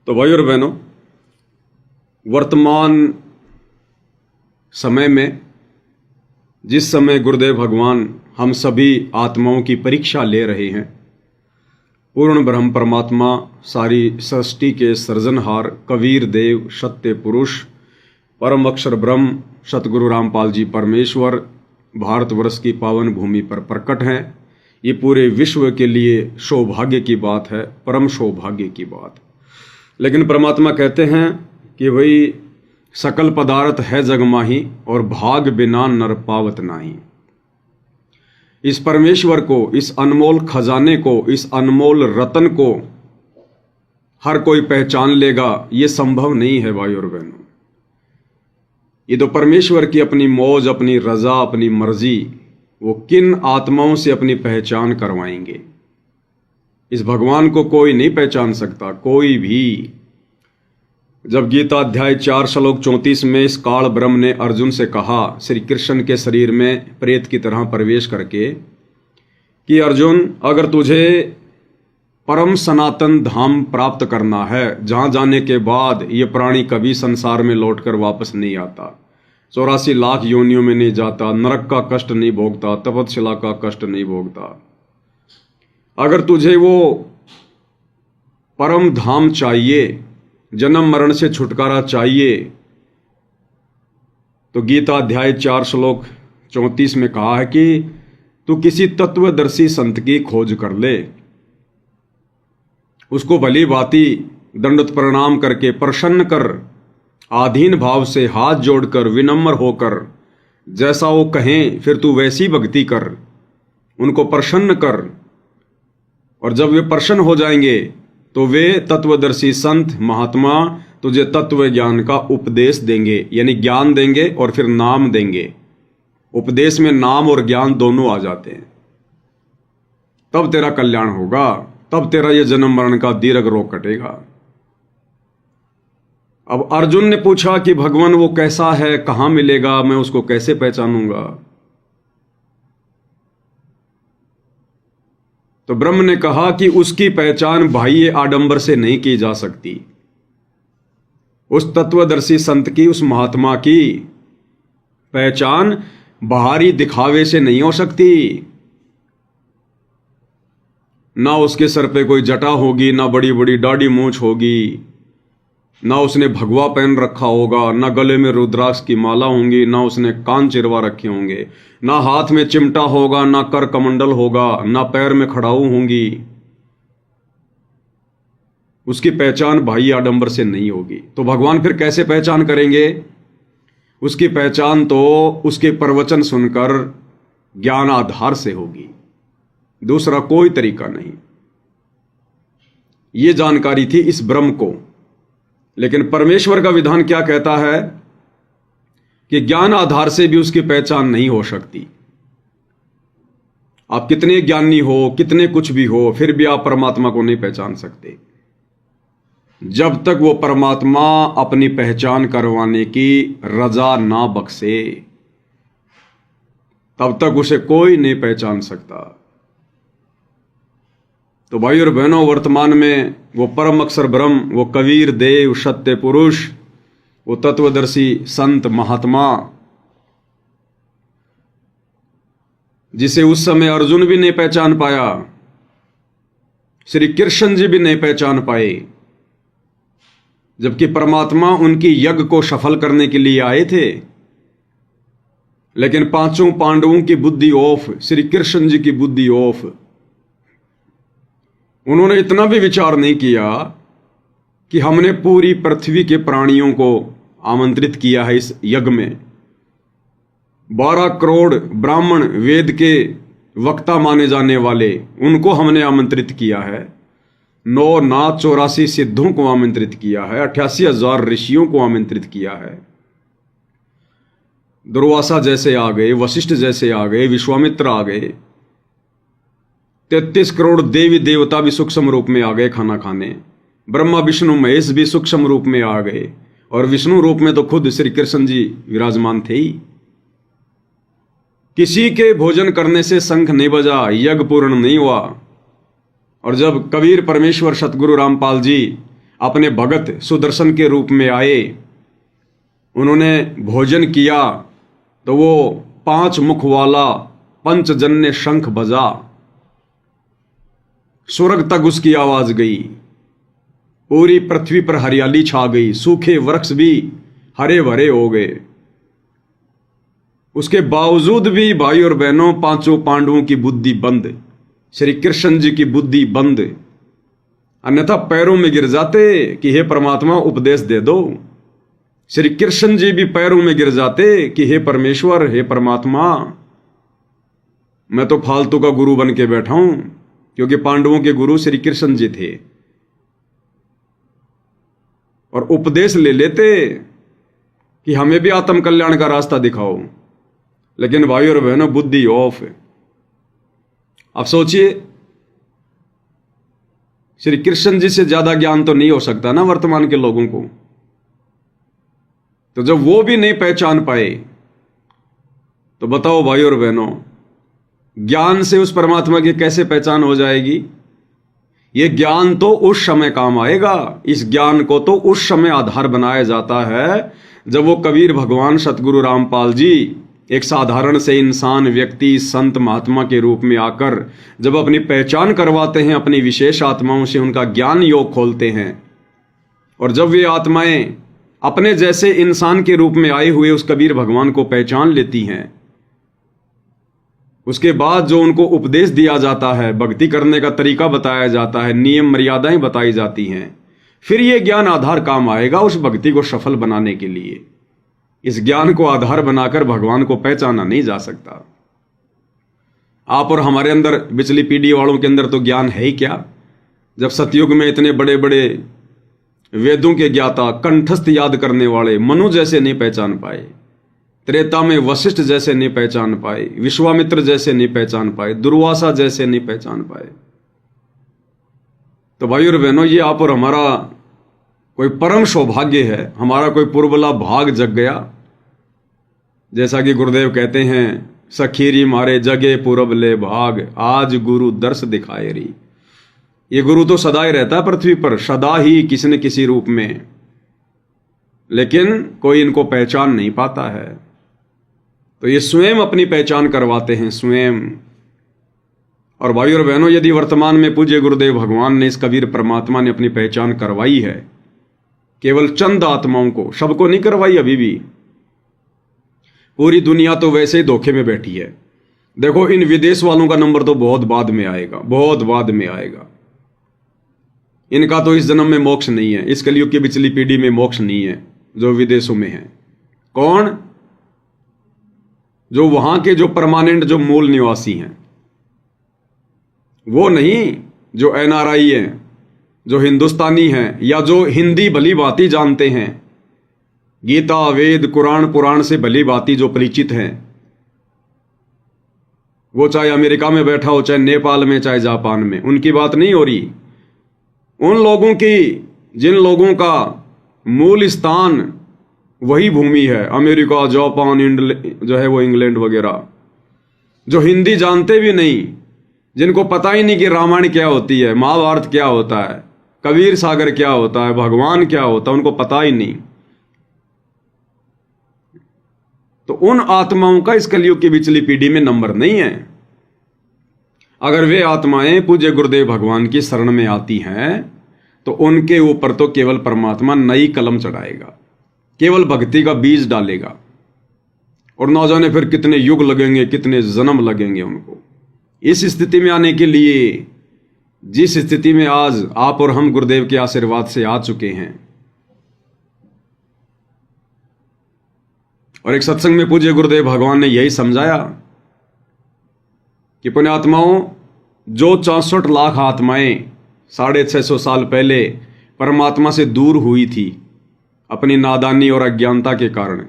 तो भाई और बहनों, वर्तमान समय में जिस समय गुरुदेव भगवान हम सभी आत्माओं की परीक्षा ले रहे हैं, पूर्ण ब्रह्म परमात्मा सारी सृष्टि के सृजनहार कबीर देव सत्य पुरुष परम अक्षर ब्रह्म सतगुरु रामपाल जी परमेश्वर भारतवर्ष की पावन भूमि पर प्रकट हैं। ये पूरे विश्व के लिए सौभाग्य की बात है, परम सौभाग्य की बात। लेकिन परमात्मा कहते हैं कि भाई सकल पदार्थ है जग माही और भाग बिना नर पावत नाही। इस परमेश्वर को, इस अनमोल खजाने को, इस अनमोल रतन को हर कोई पहचान लेगा, ये संभव नहीं है भाई और बहनों। ये तो परमेश्वर की अपनी मौज, अपनी रजा, अपनी मर्जी, वो किन आत्माओं से अपनी पहचान करवाएंगे। इस भगवान को कोई नहीं पहचान सकता, कोई भी। जब गीता अध्याय 4 श्लोक 34 में इस काल ब्रह्म ने अर्जुन से कहा, श्री कृष्ण के शरीर में प्रेत की तरह प्रवेश करके, कि अर्जुन, अगर तुझे परम सनातन धाम प्राप्त करना है, जहां जाने के बाद ये प्राणी कभी संसार में लौटकर वापस नहीं आता, 84 लाख योनियों में नहीं जाता, नरक का कष्ट नहीं भोगता, तपतशिला का कष्ट नहीं भोगता, अगर तुझे वो परम धाम चाहिए, जन्म मरण से छुटकारा चाहिए, तो गीता अध्याय 4 श्लोक 34 में कहा है कि तू किसी तत्वदर्शी संत की खोज कर ले, उसको भली भांति दंडवत प्रणाम करके प्रसन्न कर, आधीन भाव से हाथ जोड़कर विनम्र होकर जैसा वो कहें फिर तू वैसी भक्ति कर, उनको प्रसन्न कर। और जब वे प्रसन्न हो जाएंगे तो वे तत्वदर्शी संत महात्मा तुझे तत्व ज्ञान का उपदेश देंगे, यानी ज्ञान देंगे और फिर नाम देंगे। उपदेश में नाम और ज्ञान दोनों आ जाते हैं। तब तेरा कल्याण होगा, तब तेरा ये जन्म मरण का दीर्घ रोग कटेगा। अब अर्जुन ने पूछा कि भगवान वो कैसा है, कहां मिलेगा, मैं उसको कैसे पहचानूंगा। तो ब्रह्म ने कहा कि उसकी पहचान बाह्य आडंबर से नहीं की जा सकती। उस तत्वदर्शी संत की, उस महात्मा की पहचान बाहरी दिखावे से नहीं हो सकती। ना उसके सर पे कोई जटा होगी, ना बड़ी बड़ी दाढ़ी मूंछ होगी, ना उसने भगवा पहन रखा होगा, ना गले में रुद्राक्ष की माला होंगी, ना उसने कान चिरवा रखे होंगे, ना हाथ में चिमटा होगा, ना कर कमंडल होगा, ना पैर में खड़ाऊ होंगी। उसकी पहचान बाह्य आडंबर से नहीं होगी। तो भगवान फिर कैसे पहचान करेंगे? उसकी पहचान तो उसके प्रवचन सुनकर ज्ञान आधार से होगी, दूसरा कोई तरीका नहीं। ये जानकारी थी इस ब्रह्म को। लेकिन परमेश्वर का विधान क्या कहता है कि ज्ञान आधार से भी उसकी पहचान नहीं हो सकती। आप कितने ज्ञानी हो, कितने कुछ भी हो, फिर भी आप परमात्मा को नहीं पहचान सकते। जब तक वो परमात्मा अपनी पहचान करवाने की रजा ना बख्शे, तब तक उसे कोई नहीं पहचान सकता। तो भाई और बहनों, वर्तमान में वो परम अक्षर ब्रह्म, वो कबीर देव सत्य पुरुष, वो तत्वदर्शी संत महात्मा, जिसे उस समय अर्जुन भी नहीं पहचान पाया, श्री कृष्ण जी भी नहीं पहचान पाए, जबकि परमात्मा उनकी यज्ञ को सफल करने के लिए आए थे। लेकिन पांचों पांडवों की बुद्धि ऑफ, श्री कृष्ण जी की बुद्धि ऑफ। उन्होंने इतना भी विचार नहीं किया कि हमने पूरी पृथ्वी के प्राणियों को आमंत्रित किया है इस यज्ञ में। 12 करोड़ ब्राह्मण, वेद के वक्ता माने जाने वाले, उनको हमने आमंत्रित किया है। 9 नाथ 84 सिद्धों को आमंत्रित किया है। 88,000 ऋषियों को आमंत्रित किया है। दुर्वासा जैसे आ गए, वशिष्ठ जैसे आ गए, विश्वामित्र आ गए। 33 करोड़ देवी देवता भी सूक्ष्म रूप में आ गए खाना खाने। ब्रह्मा विष्णु महेश भी सूक्ष्म रूप में आ गए, और विष्णु रूप में तो खुद श्री कृष्ण जी विराजमान थे ही। किसी के भोजन करने से शंख नहीं बजा, यज्ञ पूर्ण नहीं हुआ। और जब कबीर परमेश्वर सतगुरु रामपाल जी अपने भगत सुदर्शन के रूप में आए, उन्होंने भोजन किया तो वो 5 मुख वाला पंचजन्य शंख बजा, स्वर्ग तक उसकी आवाज गई, पूरी पृथ्वी पर हरियाली छा गई, सूखे वृक्ष भी हरे भरे हो गए। उसके बावजूद भी भाई और बहनों, 5 पांडवों की बुद्धि बंद, श्री कृष्ण जी की बुद्धि बंद, अन्यथा पैरों में गिर जाते कि हे परमात्मा उपदेश दे दो। श्री कृष्ण जी भी पैरों में गिर जाते कि हे परमेश्वर, हे परमात्मा, मैं तो फालतू का गुरु बन के बैठा हूं, क्योंकि पांडवों के गुरु श्री कृष्ण जी थे, और उपदेश ले लेते कि हमें भी आत्म कल्याण का रास्ता दिखाओ। लेकिन भाई और बहनों, बुद्धि ऑफ है। अब सोचिए, श्री कृष्ण जी से ज्यादा ज्ञान तो नहीं हो सकता ना वर्तमान के लोगों को। तो जब वो भी नहीं पहचान पाए, तो बताओ भाई और बहनों, ज्ञान से उस परमात्मा की कैसे पहचान हो जाएगी? ये ज्ञान तो उस समय काम आएगा, इस ज्ञान को तो उस समय आधार बनाया जाता है जब वो कबीर भगवान सतगुरु रामपाल जी एक साधारण से इंसान, व्यक्ति, संत, महात्मा के रूप में आकर जब अपनी पहचान करवाते हैं, अपनी विशेष आत्माओं से उनका ज्ञान योग खोलते हैं, और जब वे आत्माएं अपने जैसे इंसान के रूप में आए हुए उस कबीर भगवान को पहचान लेती हैं, उसके बाद जो उनको उपदेश दिया जाता है, भक्ति करने का तरीका बताया जाता है, नियम मर्यादाएं बताई जाती हैं, फिर ये ज्ञान आधार काम आएगा उस भक्ति को सफल बनाने के लिए। इस ज्ञान को आधार बनाकर भगवान को पहचाना नहीं जा सकता। आप और हमारे अंदर, पिछली पीढ़ी वालों के अंदर तो ज्ञान है ही क्या। जब सतयुग में इतने बड़े बड़े वेदों के ज्ञाता, कंठस्थ याद करने वाले मनु जैसे नहीं पहचान पाए, त्रेता में वशिष्ठ जैसे नहीं पहचान पाए, विश्वामित्र जैसे नहीं पहचान पाए, दुर्वासा जैसे नहीं पहचान पाए। तो भाई और बहनों, ये आप और हमारा कोई परम सौभाग्य है, हमारा कोई पुरबला भाग जग गया। जैसा कि गुरुदेव कहते हैं, सखीरी मारे जगे पुरबले भाग, आज गुरु दर्श दिखाए री। ये गुरु तो सदा ही रहता है पृथ्वी पर, सदा ही किसी न किसी रूप में, लेकिन कोई इनको पहचान नहीं पाता है। तो ये स्वयं अपनी पहचान करवाते हैं, स्वयं। और भाई और बहनों, यदि वर्तमान में पूज्य गुरुदेव भगवान ने, इस कबीर परमात्मा ने अपनी पहचान करवाई है केवल चंद आत्माओं को, सबको नहीं करवाई अभी भी। पूरी दुनिया तो वैसे ही धोखे में बैठी है। देखो, इन विदेश वालों का नंबर तो बहुत बाद में आएगा, बहुत बाद में आएगा। इनका तो इस जन्म में मोक्ष नहीं है, इस कलयुग की पिछली पीढ़ी में मोक्ष नहीं है जो विदेशों में है। कौन? जो वहां के जो परमानेंट, जो मूल निवासी हैं, वो नहीं जो एनआरआई हैं, जो हिंदुस्तानी हैं, या जो हिंदी भली भांति जानते हैं, गीता, वेद, कुरान, पुराण से भली भांति जो परिचित हैं। वो चाहे अमेरिका में बैठा हो, चाहे नेपाल में, चाहे जापान में, उनकी बात नहीं हो रही। उन लोगों की, जिन लोगों का मूल स्थान वही भूमि है, अमेरिका, जापान, जो है वो इंग्लैंड वगैरह, जो हिंदी जानते भी नहीं, जिनको पता ही नहीं कि रामायण क्या होती है, महाभारत क्या होता है, कबीर सागर क्या होता है, भगवान क्या होता है, उनको पता ही नहीं। तो उन आत्माओं का इस कलयुग की पिछली पीढ़ी में नंबर नहीं है। अगर वे आत्माएं पूज्य गुरुदेव भगवान की शरण में आती हैं, तो उनके ऊपर तो केवल परमात्मा नई कलम चढ़ाएगा, केवल भक्ति का बीज डालेगा, और ना जाने फिर कितने युग लगेंगे, कितने जन्म लगेंगे उनको इस स्थिति में आने के लिए, जिस स्थिति में आज आप और हम गुरुदेव के आशीर्वाद से आ चुके हैं। और एक सत्संग में पूज्य गुरुदेव भगवान ने यही समझाया कि पुण्यात्माओं, जो 64 लाख आत्माएं 650 साल पहले परमात्मा से दूर हुई थी अपनी नादानी और अज्ञानता के कारण,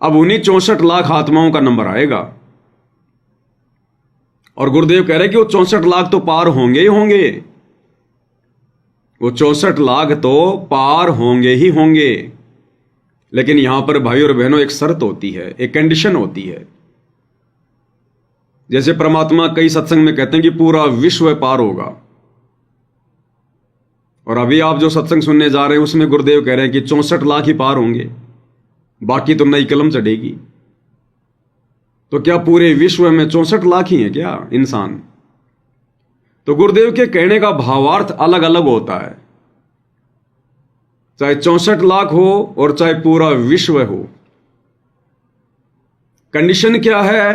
अब उन्हीं 64 लाख आत्माओं का नंबर आएगा। और गुरुदेव कह रहे कि वो 64 लाख तो पार होंगे ही होंगे, वो 64 लाख तो पार होंगे ही होंगे। लेकिन यहां पर भाई और बहनों एक शर्त होती है, एक कंडीशन होती है। जैसे परमात्मा कई सत्संग में कहते हैं कि पूरा विश्व पार होगा, और अभी आप जो सत्संग सुनने जा रहे हैं उसमें गुरुदेव कह रहे हैं कि 64 लाख ही पार होंगे, बाकी तो नई कलम चढ़ेगी। तो क्या पूरे विश्व में 64 लाख ही हैं क्या इंसान? तो गुरुदेव के कहने का भावार्थ अलग अलग होता है, चाहे 64 लाख हो और चाहे पूरा विश्व हो। कंडीशन क्या है?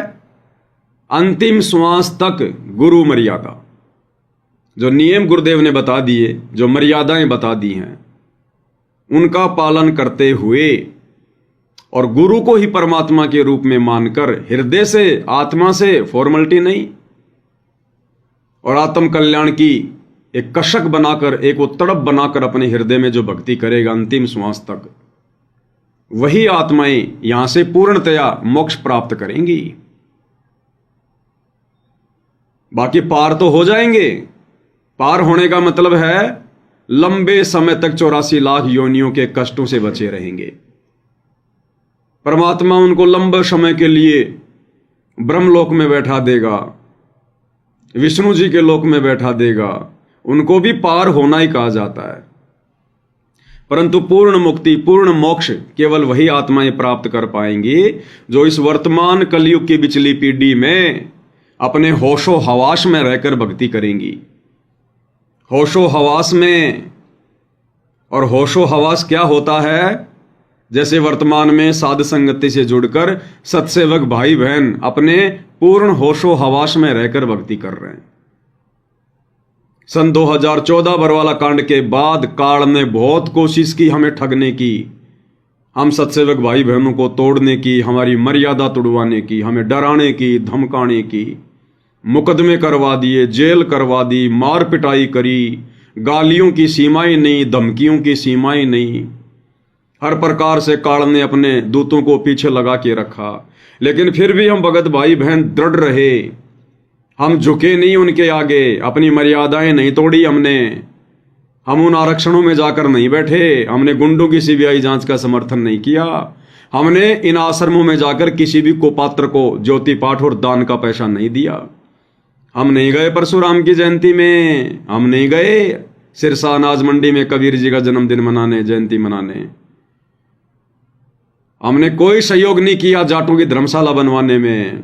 अंतिम श्वास तक गुरु मर्यादा, जो नियम गुरुदेव ने बता दिए, जो मर्यादाएं बता दी हैं, उनका पालन करते हुए और गुरु को ही परमात्मा के रूप में मानकर हृदय से, आत्मा से, फॉर्मेलिटी नहीं, और आत्म कल्याण की एक कशक बनाकर, एक वो तड़प बनाकर अपने हृदय में जो भक्ति करेगा अंतिम श्वास तक, वही आत्माएं यहां से पूर्णतया मोक्ष प्राप्त करेंगी। बाकी पार तो हो जाएंगे। पार होने का मतलब है लंबे समय तक 84 लाख योनियों के कष्टों से बचे रहेंगे। परमात्मा उनको लंबे समय के लिए ब्रह्मलोक में बैठा देगा, विष्णु जी के लोक में बैठा देगा। उनको भी पार होना ही कहा जाता है। परंतु पूर्ण मुक्ति, पूर्ण मोक्ष केवल वही आत्माएं प्राप्त कर पाएंगी जो इस वर्तमान कलयुग की बिचली पीढ़ी में अपने होशो हवास में रहकर भक्ति करेंगी। होशो हवास में, और होशो हवास क्या होता है? जैसे वर्तमान में साध संगति से जुड़कर सत्सेवक भाई बहन अपने पूर्ण होशो हवास में रहकर भक्ति कर रहे हैं। सन 2014 बरवाला कांड के बाद काल ने बहुत कोशिश की हमें ठगने की, हम सत्सेवक भाई बहनों को तोड़ने की, हमारी मर्यादा तुड़वाने की, हमें डराने की, धमकाने की, मुकदमे करवा दिए, जेल करवा दी, मार पिटाई करी, गालियों की सीमाएं नहीं, धमकियों की सीमाएं नहीं। हर प्रकार से काल ने अपने दूतों को पीछे लगा के रखा, लेकिन फिर भी हम भगत भाई बहन दृढ़ रहे। हम झुके नहीं उनके आगे, अपनी मर्यादाएं नहीं तोड़ी हमने। हम उन आरक्षणों में जाकर नहीं बैठे, हमने गुंडों की सीबीआई जांच का समर्थन नहीं किया, हमने इन आश्रमों में जाकर किसी भी कुपात्र को ज्योति पाठ और दान का पैसा नहीं दिया। हम नहीं गए परशुराम की जयंती में, हम नहीं गए सिरसा अनाज मंडी में कबीर जी का जन्मदिन मनाने, जयंती मनाने। हमने कोई सहयोग नहीं किया जाटों की धर्मशाला बनवाने में।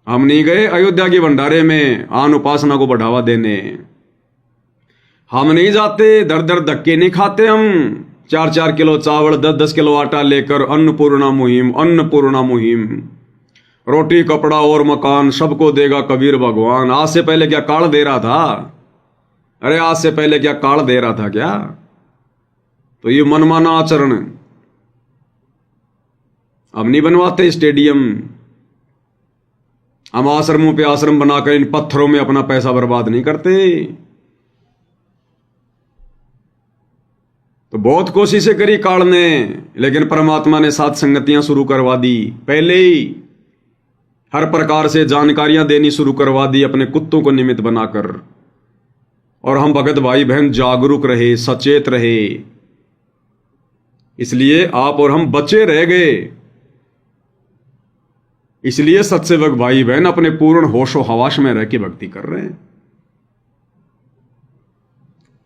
हम नहीं गए अयोध्या के भंडारे में आन उपासना को बढ़ावा देने। हम नहीं जाते, दर दर धक्के नहीं खाते। हम 4-4 किलो चावल, 10-10 किलो आटा लेकर अन्नपूर्णा मुहिम, अन्नपूर्णा मुहिम, रोटी कपड़ा और मकान सबको देगा कबीर भगवान। आज से पहले क्या काल दे रहा था? अरे आज से पहले क्या काल दे रहा था क्या? तो ये मनमाना आचरण। हम नहीं बनवाते स्टेडियम, हम आश्रमों पे आश्रम बनाकर इन पत्थरों में अपना पैसा बर्बाद नहीं करते। तो बहुत कोशिशें करी काल ने, लेकिन परमात्मा ने साथ संगतियां शुरू करवा दी पहले ही। हर प्रकार से जानकारियां देनी शुरू करवा दी अपने कुत्तों को निमित्त बनाकर। और हम भगत भाई बहन जागरूक रहे, सचेत रहे, इसलिए आप और हम बचे रह गए। इसलिए सत्सेवक भाई बहन अपने पूर्ण होशो हवास में रह के भक्ति कर रहे हैं।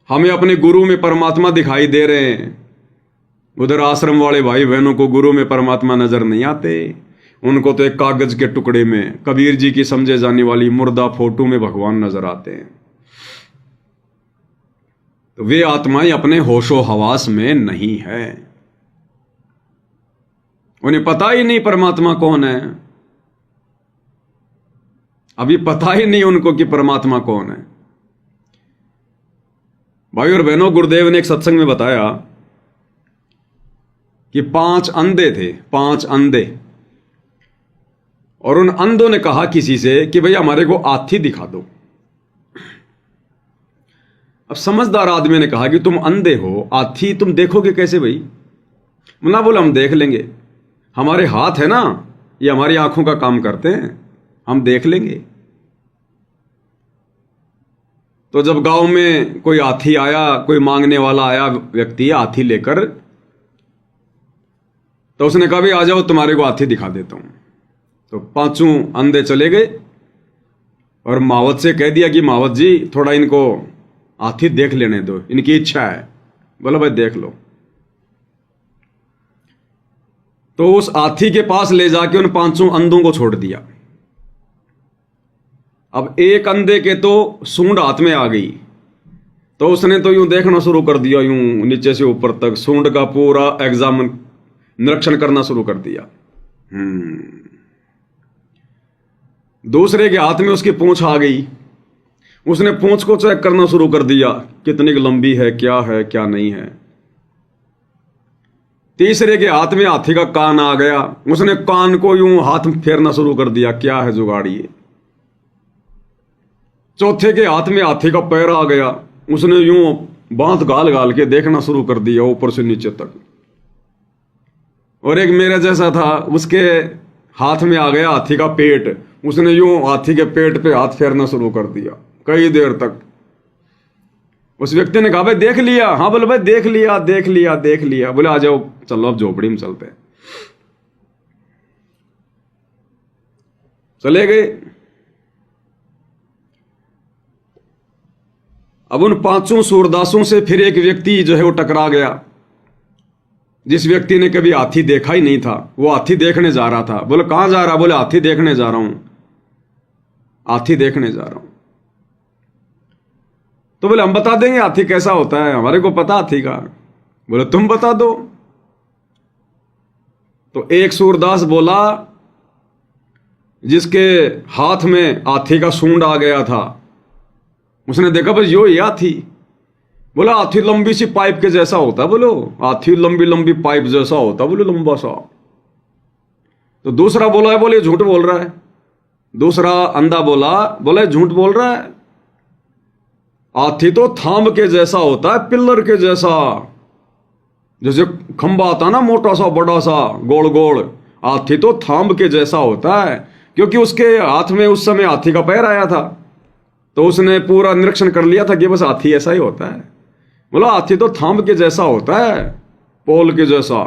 हमें अपने गुरु में परमात्मा दिखाई दे रहे हैं। उधर आश्रम वाले भाई बहनों को गुरु में परमात्मा नजर नहीं आते। उनको तो एक कागज के टुकड़े में कबीर जी की समझे जाने वाली मुर्दा फोटो में भगवान नजर आते हैं। तो वे आत्माएं अपने होशो हवास में नहीं है। उन्हें पता ही नहीं परमात्मा कौन है। अभी पता ही नहीं उनको कि परमात्मा कौन है। भाई और बहनों, गुरुदेव ने एक सत्संग में बताया कि 5 अंधे थे, 5 अंधे, और उन अंधों ने कहा किसी से कि भैया हमारे को हाथी दिखा दो। अब समझदार आदमी ने कहा कि तुम अंधे हो, हाथी तुम देखोगे कैसे भाई? मुन्ना बोला हम देख लेंगे, हमारे हाथ है ना, ये हमारी आंखों का काम करते हैं, हम देख लेंगे। तो जब गांव में कोई हाथी आया, कोई मांगने वाला आया व्यक्ति हाथी लेकर, तो उसने कहा भाई आ जाओ तुम्हारे को हाथी दिखा देता हूं। तो 5 अंधे चले गए और मावत से कह दिया कि मावत जी थोड़ा इनको हाथी देख लेने दो, इनकी इच्छा है। बोला भाई देख लो। तो उस हाथी के पास ले जाके उन 5 अंधों को छोड़ दिया। अब एक अंधे के तो सूंड हाथ में आ गई, तो उसने तो यूं देखना शुरू कर दिया, यूं नीचे से ऊपर तक सूंड का पूरा एग्जाम निरीक्षण करना शुरू कर दिया। दूसरे के हाथ में उसकी पूंछ आ गई, उसने पूंछ को चेक करना शुरू कर दिया, कितनी लंबी है क्या नहीं है। तीसरे के हाथ में हाथी का कान आ गया, उसने कान को यूं हाथ में फेरना शुरू कर दिया, क्या है जुगाड़ ये। चौथे के हाथ में हाथी का पैर आ गया, उसने यूं बांध गाल गाल के देखना शुरू कर दिया ऊपर से नीचे तक। और एक मेरे जैसा था, उसके हाथ में आ गया हाथी का पेट, उसने यूं हाथी के पेट पे हाथ फेरना शुरू कर दिया कई देर तक। उस व्यक्ति ने कहा भाई देख लिया? हाँ बोले भाई देख लिया। बोले आ जाओ चलो अब झोपड़ी में चलते हैं। चले गए। अब उन 5 सूरदासों से फिर एक व्यक्ति जो है वो टकरा गया, जिस व्यक्ति ने कभी हाथी देखा ही नहीं था। वो हाथी देखने जा रहा था। बोले कहां जा रहा? बोले हाथी देखने जा रहा हूं, हाथी देखने जा रहा हूं। तो बोले हम बता देंगे हाथी कैसा होता है, हमारे को पता हाथी का। बोले तुम बता दो। तो एक सूरदास बोला, जिसके हाथ में हाथी का सूंड आ गया था, उसने देखा बस यो ही हाथी। बोला हाथी लंबी सी पाइप के जैसा होता। बोलो हाथी लंबी पाइप जैसा होता। बोले लंबा सा। तो दूसरा बोला है, बोले झूठ बोल रहा है। दूसरा अंधा बोला झूठ बोल रहा है, हाथी तो थाम के जैसा होता है, पिल्लर के जैसा। जैसे खंबा आता ना मोटा सा बड़ा सा गोल गोल, हाथी तो थाम के जैसा होता है। क्योंकि उसके हाथ में उस समय हाथी का पैर आया था, तो उसने पूरा निरीक्षण कर लिया था कि बस हाथी ऐसा ही होता है। बोला हाथी तो थाम के जैसा होता है, पोल के जैसा।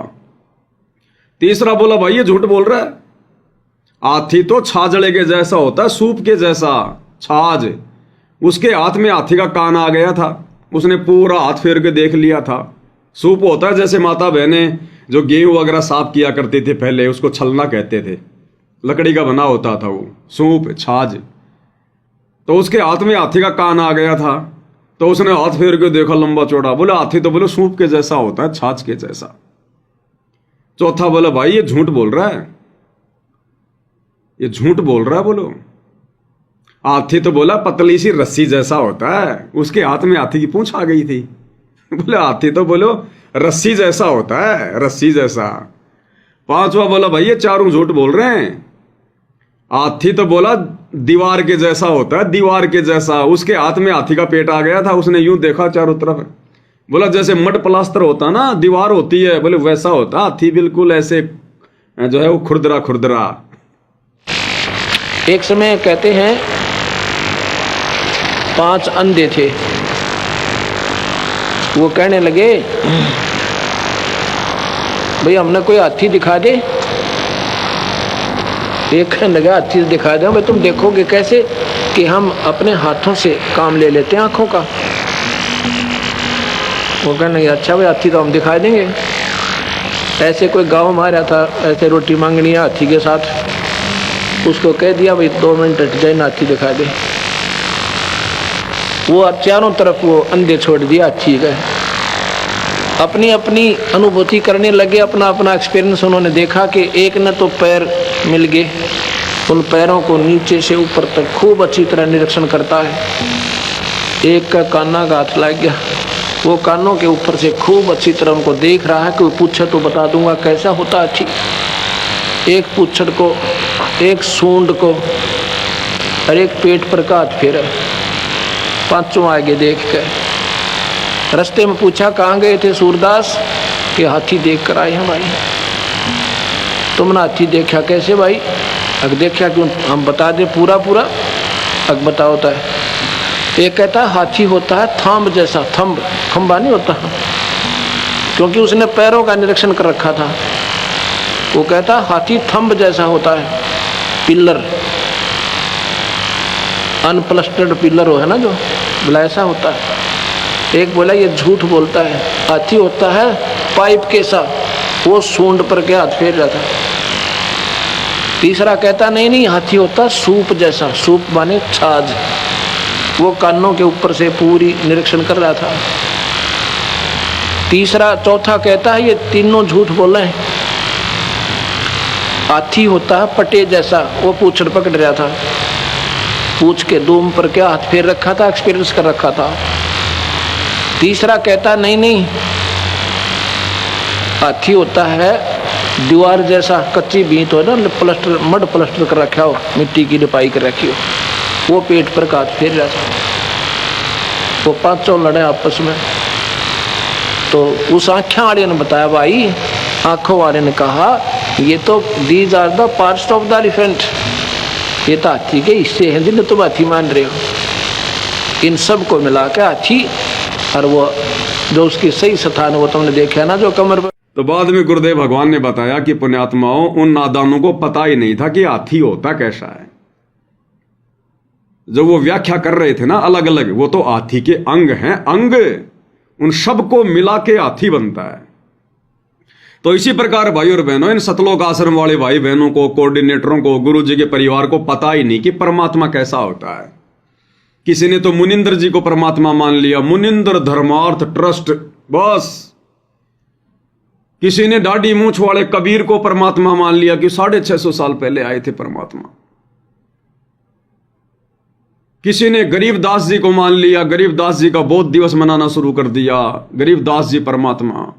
तीसरा बोला भाई ये झूठ बोल रहा है, हाथी तो छाजड़े के जैसा होता है, सूप के जैसा छाज। उसके हाथ में हाथी का कान आ गया था, उसने पूरा हाथ फेर के देख लिया था। सूप होता है जैसे माता बहनें जो गेहूं वगैरह साफ किया करते थे पहले, उसको छलना कहते थे, लकड़ी का बना होता था वो सूप छाज। तो उसके हाथ में हाथी का कान आ गया था, तो उसने हाथ फेर के देखा लंबा चौड़ा। बोले हाथी तो बोले सूप के जैसा होता है, छाछ के जैसा। चौथा बोला भाई ये झूठ बोल रहा है, ये झूठ बोल रहा है। बोलो हाथी तो बोला पतली सी रस्सी जैसा होता है, उसके हाथ में हाथी की पूंछ आ गई थी। बोले हाथी तो बोलो रस्सी जैसा होता है, रस्सी जैसा। पांचवा बोला भाई ये चारों झूठ बोल रहे हैं, हाथी तो बोला दीवार के जैसा होता है, दीवार के जैसा। उसके हाथ में हाथी का पेट आ गया था, उसने यूं देखा चारों तरफ। बोला जैसे मड प्लास्टर होता ना, दीवार होती है, बोले वैसा होता हाथी, बिल्कुल ऐसे जो है वो खुरदरा खुरदरा। एक समय कहते हैं 5 अंधे थे, वो कहने लगे भाई हमने कोई हाथी दिखा दे। एक कहने लगा हाथी दिखा दो। भाई तुम देखोगे कैसे कि हम अपने हाथों से काम ले लेते हैं आंखों का। वो कहने लगे अच्छा भाई हाथी तो हम दिखा देंगे। ऐसे कोई गांव में आ रहा था, ऐसे रोटी मांगनी है हाथी के साथ, उसको कह दिया भाई 2 मिनट हट जाए हाथी दिखा दे। वो चारों तरफ वो अंधे छोड़ दिया हाथी गए, अपनी अपनी अनुभूति करने लगे, अपना अपना एक्सपीरियंस उन्होंने देखा कि एक ने तो पैर मिल गए, उन पैरों को नीचे से ऊपर तक खूब अच्छी तरह निरीक्षण करता है। एक का काना का हाथ लग गया, वो कानों के ऊपर से खूब अच्छी तरह उनको देख रहा है कि वो पूछे तो बता दूंगा कैसा होता अच्छी। एक पूछड़ को, एक सूंड को और एक पेट पर का हाथ फेरा। 5 आगे देख कर रास्ते में पूछा कहाँ गए थे सूरदास? कि हाथी देख कर आए हैं भाई। तुमने हाथी देखा कैसे भाई? अगर देखा क्यों हम बता दें पूरा पूरा। अगर बता होता है एक कहता है हाथी होता है थंब जैसा, थंब खंबा नहीं होता, क्योंकि उसने पैरों का निरीक्षण कर रखा था। वो कहता है हाथी थंब जैसा होता है, पिल्लर अनप्लस्टर्ड पिल्लर हो है ना जो, बोला ऐसा होता है। एक बोला ये झूठ बोलता है, हाथी होता है पाइप के सा, वो सूंड पर के हाथ फेर रहा था। तीसरा कहता नहीं नहीं, हाथी होता सूप जैसा, सूप माने छाछ, वो कानों के ऊपर से पूरी निरीक्षण कर रहा था। चौथा कहता है ये तीनों झूठ बोले हैं। हाथी होता है पटे जैसा, वो पूंछड़ पकड़ रहा था, पूंछ के दूम पर क्या हाथ फेर रखा था, एक्सपीरियंस कर रखा था। तीसरा कहता नहीं नहीं, हाथी होता है दीवार जैसा, कच्ची बीत हो ना, प्लास्टर मड प्लास्टर कर रखा हो, मिट्टी की लिपाई कर रखी हो, वो पेट पर हाथ फेर रहा था। वो पांचों लड़े आपस में। तो उस आँखें वाले ने बताया, भाई आंखों वाले ने कहा ये तो these are the parts of the elephant, ये तो हाथी के हिस्से हैं जिन्हें तुम हाथी मान रहे हो। इन सब को मिला के हाथी, और वो जो उसकी सही स्थान है वो तुमने देखा ना, जो कमर पर। तो बाद में गुरुदेव भगवान ने बताया कि पुण्यात्माओं, उन नादानों को पता ही नहीं था कि हाथी होता कैसा है। जो वो व्याख्या कर रहे थे ना अलग अलग, वो तो हाथी के अंग हैं, अंग, उन सबको मिला के हाथी बनता है। तो इसी प्रकार भाई और बहनों, इन सतलोक आश्रम वाले भाई बहनों को, कोऑर्डिनेटरों को, गुरु जी के परिवार को पता ही नहीं कि परमात्मा कैसा होता है। किसी ने तो मुनिंद्र जी को परमात्मा मान लिया, मुनिंद्र धर्मार्थ ट्रस्ट, बस। किसी ने दाढ़ी मूंछ वाले कबीर को परमात्मा मान लिया कि 650 साल पहले आए थे परमात्मा। किसी ने गरीबदास जी को मान लिया, गरीबदास जी का बौद्ध दिवस मनाना शुरू कर दिया, गरीबदास जी परमात्मा।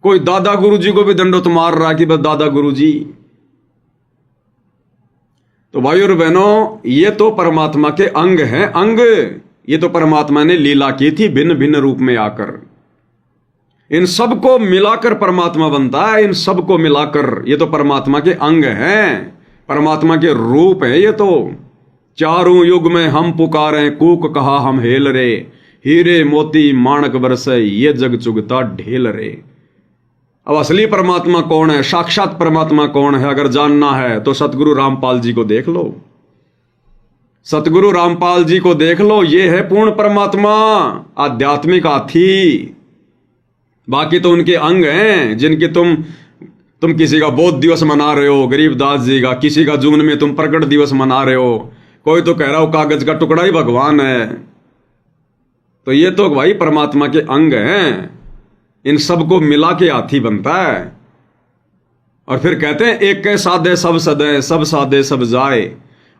कोई दादा गुरु जी को भी दंडोत मार रहा कि बस दादा गुरु जी। तो भाई और बहनों, ये तो परमात्मा के अंग हैं, अंग। ये तो परमात्मा ने लीला की थी भिन्न भिन्न रूप में आकर। इन सबको मिलाकर परमात्मा बनता है, इन सबको मिलाकर। ये तो परमात्मा के अंग हैं, परमात्मा के रूप हैं। ये तो चारों युग में हम पुकारे, कूक कहा हम हेल रे, हीरे मोती माणक बरसे, ये जग चुगता ढेल रे। अब असली परमात्मा कौन है, साक्षात परमात्मा कौन है, अगर जानना है तो सतगुरु रामपाल जी को देख लो। सतगुरु रामपाल जी को देख लो, ये है पूर्ण परमात्मा, आध्यात्मिक हाथी। बाकी तो उनके अंग हैं जिनके तुम किसी का बौद्ध दिवस मना रहे हो, गरीबदास जी का, किसी का जून में तुम प्रकट दिवस मना रहे हो, कोई तो कह रहा हो कागज का टुकड़ा ही भगवान है। तो ये तो भाई परमात्मा के अंग हैं, इन सबको मिला के हाथी बनता है। और फिर कहते हैं एक के साधे सब सदे, सब साधे सब जाए,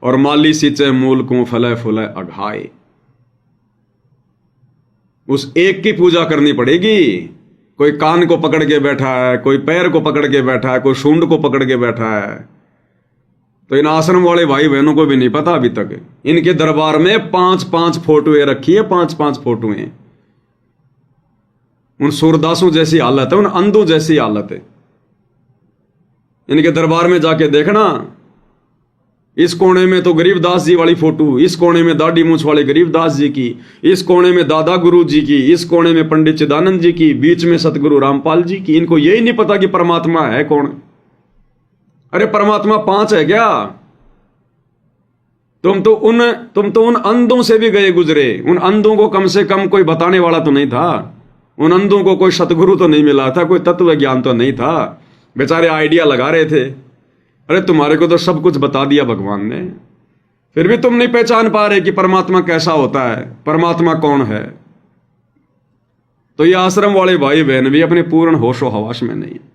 और माली सींचे मूल को फले फुले अघाए। उस एक की पूजा करनी पड़ेगी। कोई कान को पकड़ के बैठा है, कोई पैर को पकड़ के बैठा है, कोई सूंड को पकड़ के बैठा है। तो इन आश्रम वाले भाई बहनों को भी नहीं पता अभी तक। इनके दरबार में 5-5 फोटोएं रखी है, 5-5 फोटोएं। उन सूरदासों जैसी हालत है, उन अंधों जैसी हालत है। इनके दरबार में जाके देखना, इस कोने में तो गरीबदास जी वाली फोटो, इस कोने में दाढ़ी मूंछ वाले गरीबदास जी की, इस कोने में दादा गुरु जी की, इस कोने में पंडित चिदानंद जी की, बीच में सतगुरु रामपाल जी की। इनको यही नहीं पता कि परमात्मा है कौन। अरे परमात्मा 5 है क्या? तुम तो उन अंधों से भी गए गुजरे। उन अंधों को कम से कम कोई बताने वाला तो नहीं था। उन अंधों को कोई सतगुरु तो नहीं मिला था, कोई तत्व ज्ञान तो नहीं था। बेचारे आइडिया लगा रहे थे। अरे तुम्हारे को तो सब कुछ बता दिया भगवान ने, फिर भी तुम नहीं पहचान पा रहे कि परमात्मा कैसा होता है, परमात्मा कौन है। तो ये आश्रम वाले भाई बहन भी अपने पूर्ण होशो हवास में नहीं है।